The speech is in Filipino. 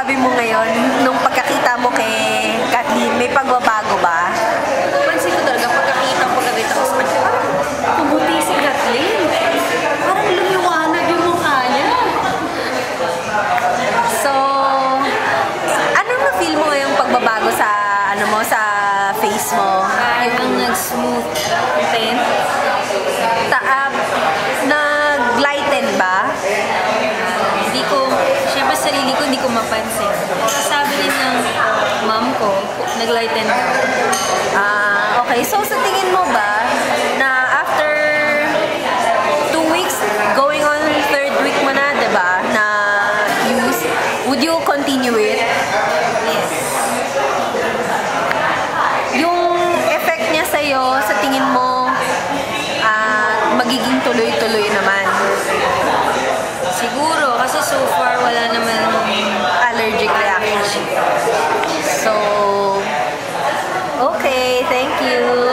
masasabi mo ngayon nung pagkakita mo kay Kathleen? May pagbabago ba? Pansin ko talaga, pagkakita ko sa kanya, pumuti si Kathleen. Parang lumiwanag yung mukha niya. So, anong na-feel mo ngayong pagbabago sa, sa face mo? Parang nag-smooth tint. Nag-lighten ba? Hindi ko, syempre sarili ko, hindi ko mapansin. Sabi rin ng mom ko, nag-lighten ako. Okay. So, sa tingin mo ba na after 2 weeks, going on 3rd week mo na, diba, na use, would you continue it? Yes. Yung effect niya sa'yo, sa tingin mo, magiging tuloy-tuloy naman? Siguro, kasi so far wala naman Allergic reaction. So, okay, thank you.